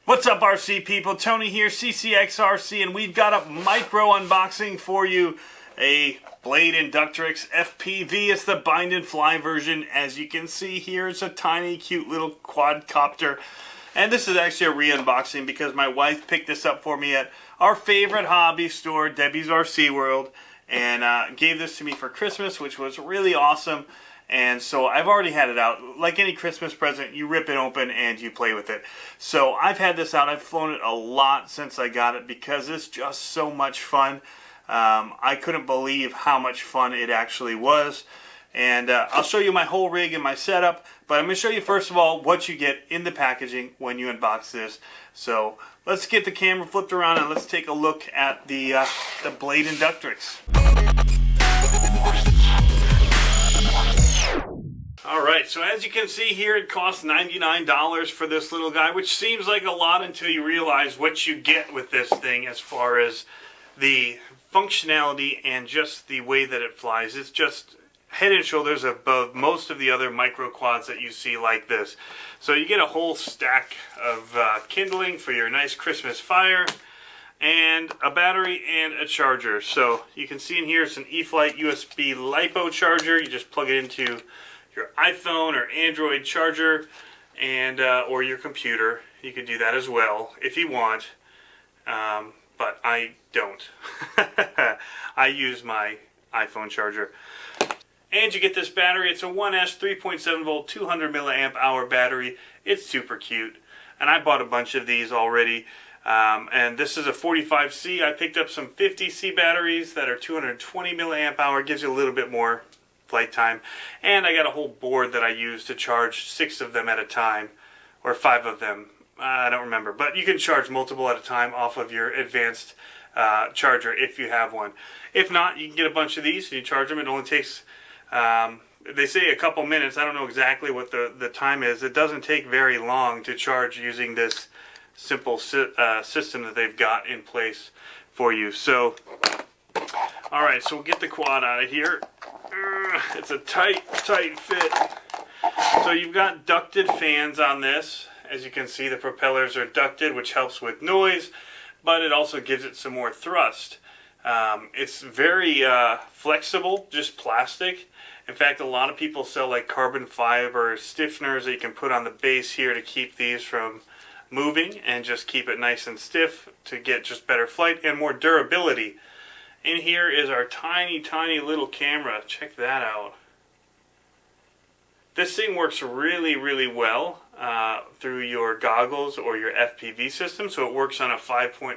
What's up, RC people? Tony here, CCxRC, and we've got a micro unboxing for you. A Blade Inductrix FPV. It's the bind and fly version. As you can see here, it's a tiny, cute little quadcopter. And this is actually a re-unboxing because my wife picked this up for me at our favorite hobby store, Debbie's RC World, and gave this to me for Christmas, which was really awesome. And so I've already had it out. Like any Christmas present, you rip it open and you play with it. So I've had this out. I've flown it a lot since I got it because it's just so much fun. I couldn't believe how much fun it actually was. And I'll show you my whole rig and my setup. But I'm going to show you first of all what you get in the packaging when you unbox this. So let's get the camera flipped around and let's take a look at the Blade Inductrix. Alright, so as you can see here, it costs $99 for this little guy, which seems like a lot until you realize what you get with this thing as far as the functionality and just the way that it flies. It's just head and shoulders above most of the other micro quads that you see like this. So you get a whole stack of kindling for your nice Christmas fire, and a battery and a charger. So you can see in here it's an eFlight USB LiPo charger. You just plug it into your iPhone or Android charger, and or your computer. You can do that as well if you want, but I don't. I use my iPhone charger. And you get this battery. It's a 1S 3.7 volt 200 milliamp hour battery. It's super cute, and I bought a bunch of these already. And this is a 45C. I picked up some 50C batteries that are 220 milliamp hour. Gives you a little bit more flight time. And I got a whole board that I use to charge 6 of them at a time, or 5 of them. I don't remember, but you can charge multiple at a time off of your advanced charger if you have one. If not, you can get a bunch of these and you charge them. It only takes they say a couple minutes. I don't know exactly what the time is. It doesn't take very long to charge using this simple system that they've got in place for you. So alright, so we'll get the quad out of here. It's a tight fit. So you've got ducted fans on this. As you can see, the propellers are ducted, which helps with noise, but it also gives it some more thrust. It's very flexible, just plastic. In fact, a lot of people sell like carbon fiber stiffeners that you can put on the base here to keep these from moving and just keep it nice and stiff to get just better flight and more durability. In here is our tiny little camera. Check that out. This thing works really well through your goggles or your FPV system. So it works on a 5.8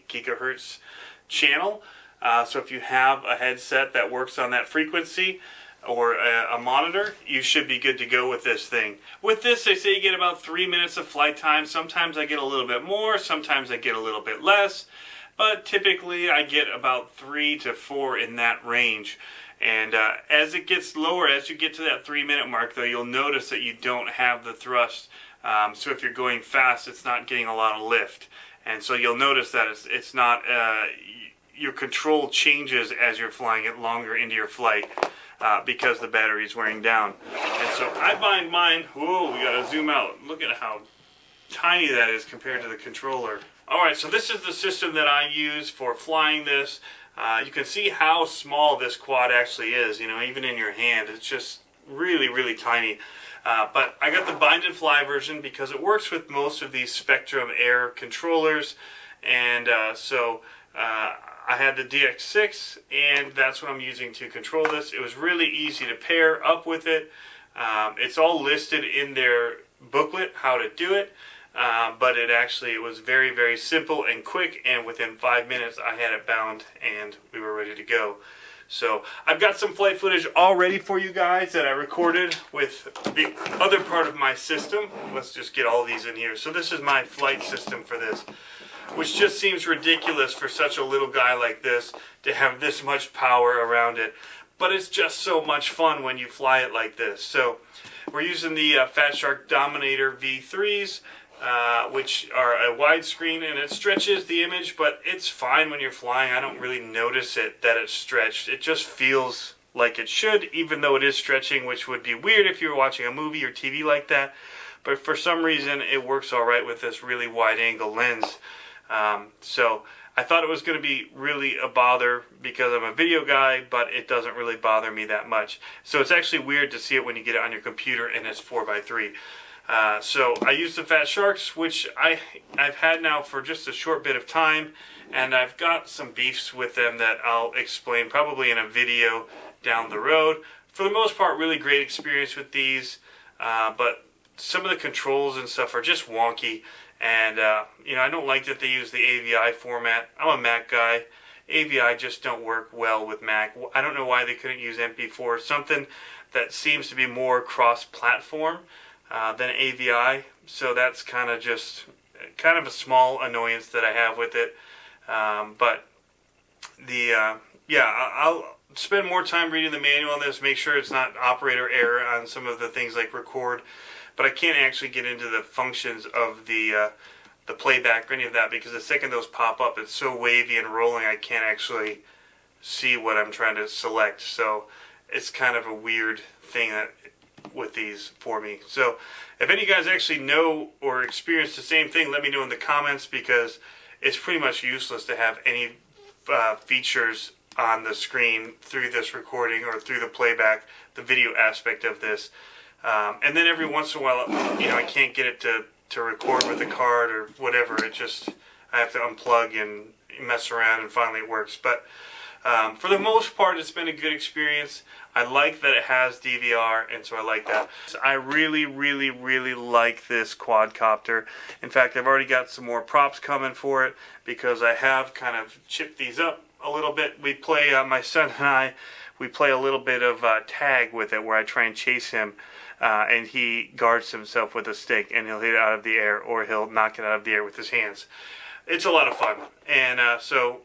gigahertz channel. So if you have a headset that works on that frequency or a monitor, you should be good to go with this thing. With this, they say you get about 3 minutes of flight time. Sometimes I get a little bit more, sometimes I get a little bit less. But typically I get about 3 to 4 in that range. And as it gets lower, as you get to that 3-minute mark though, you'll notice that you don't have the thrust. So if you're going fast, it's not getting a lot of lift. And so you'll notice that it's not, your control changes as you're flying it longer into your flight because the battery's wearing down. And so I bind mine, whoa, we gotta zoom out. Look at how tiny that is compared to the controller. Alright, so this is the system that I use for flying this. You can see how small this quad actually is, you know, even in your hand. It's just really tiny. But I got the bind and fly version because it works with most of these Spektrum Air controllers. And so I had the DX6, and that's what I'm using to control this. It was really easy to pair up with it. It's all listed in their booklet how to do it. But it was very simple and quick, and within 5 minutes I had it bound and we were ready to go. So I've got some flight footage all ready for you guys that I recorded with the other part of my system. Let's just get all these in here. So this is my flight system for this, which just seems ridiculous for such a little guy like this to have this much power around it. But it's just so much fun when you fly it like this. So we're using the Fat SharK Dominator V3s. Which are a widescreen, and it stretches the image, but it's fine when you're flying. I don't really notice it that it's stretched. It just feels like it should, even though it is stretching, which would be weird if you were watching a movie or TV like that. but for some reason it works all right with this really wide angle lens. So I thought it was going to be really a bother because I'm a video guy, but it doesn't really bother me that much. So it's actually weird to see it when you get it on your computer and it's 4x3. So I use the Fat SharKs, which I've had now for just a short bit of time, and I've got some beefs with them that I'll explain probably in a video down the road. For the most part, really great experience with these, but some of the controls and stuff are just wonky, and you know, I don't like that they use the AVI format. I'm a Mac guy. AVI just don't work well with Mac. I don't know why they couldn't use MP4, something that seems to be more cross-platform than AVI. So that's kind of a small annoyance that I have with it. But I'll spend more time reading the manual on this, make sure it's not operator error on some of the things like record. But I can't actually get into the functions of the playback or any of that, because the second those pop up, it's so wavy and rolling, I can't actually see what I'm trying to select. So it's kind of a weird thing with these for me. So if any of you guys actually know or experience the same thing, let me know in the comments, because it's pretty much useless to have any features on the screen through this recording or through the playback, the video aspect of this. And then every once in a while, you know, I can't get it to record with a card or whatever. I have to unplug and mess around, and finally it works. But for the most part, it's been a good experience. I like that it has DVR, and so I like that. I really, really, really like this quadcopter. In fact, I've already got some more props coming for it, because I have kind of chipped these up a little bit. We play, my son and I, we play a little bit of tag with it, where I try and chase him, and he guards himself with a stick, and he'll hit it out of the air, or he'll knock it out of the air with his hands. It's a lot of fun, and so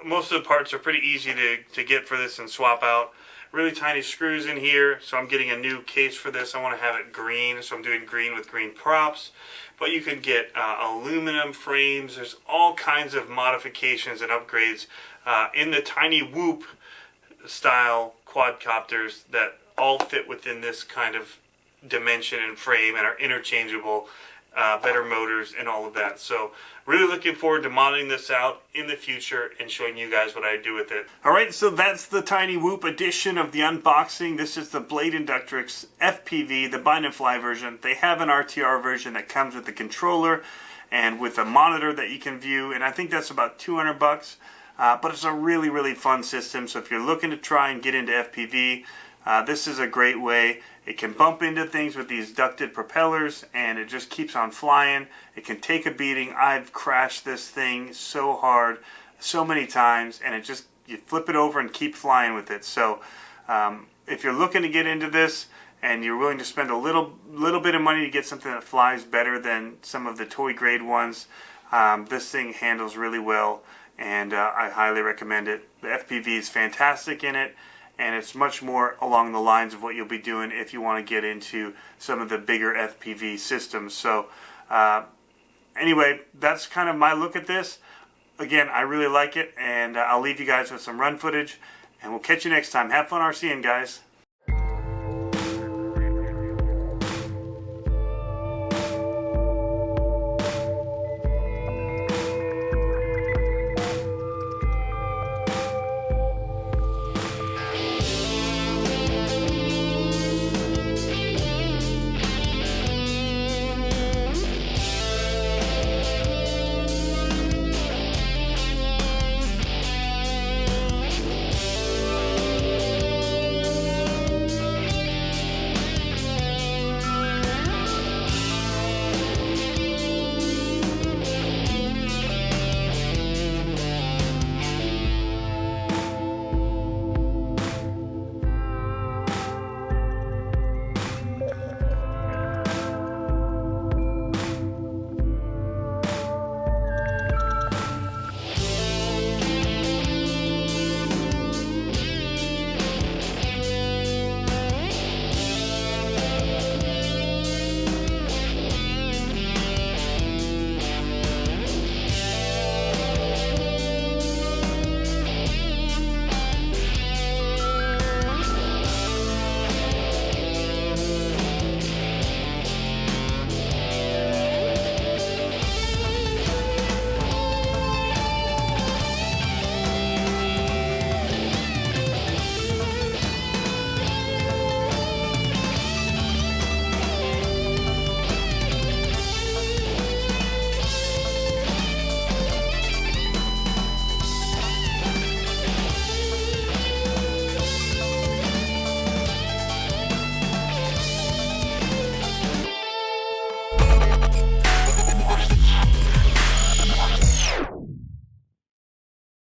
most of the parts are pretty easy to get for this and swap out. Really tiny screws in here, so I'm getting a new case for this. I want to have it green, so I'm doing green with green props. But you can get aluminum frames. There's all kinds of modifications and upgrades in the tiny Whoop style quadcopters that all fit within this kind of dimension and frame and are interchangeable, better motors and all of that. So really looking forward to modding this out in the future and showing you guys what I do with it. Alright, so that's the Tiny Whoop edition of the unboxing. This is the Blade Inductrix FPV, the bind and fly version. They have an RTR version that comes with a controller and with a monitor that you can view, and I think that's about 200 bucks. But it's a really, really fun system, so if you're looking to try and get into FPV, this is a great way. It can bump into things with these ducted propellers, and it just keeps on flying. It can take a beating. I've crashed this thing so hard, so many times, and it just, you flip it over and keep flying with it. So if you're looking to get into this, and you're willing to spend a little bit of money to get something that flies better than some of the toy grade ones, this thing handles really well, and I highly recommend it. The FPV is fantastic in it, and it's much more along the lines of what you'll be doing if you want to get into some of the bigger FPV systems. So anyway, that's kind of my look at this. Again, I really like it, and I'll leave you guys with some run footage, and we'll catch you next time. Have fun RCing, guys.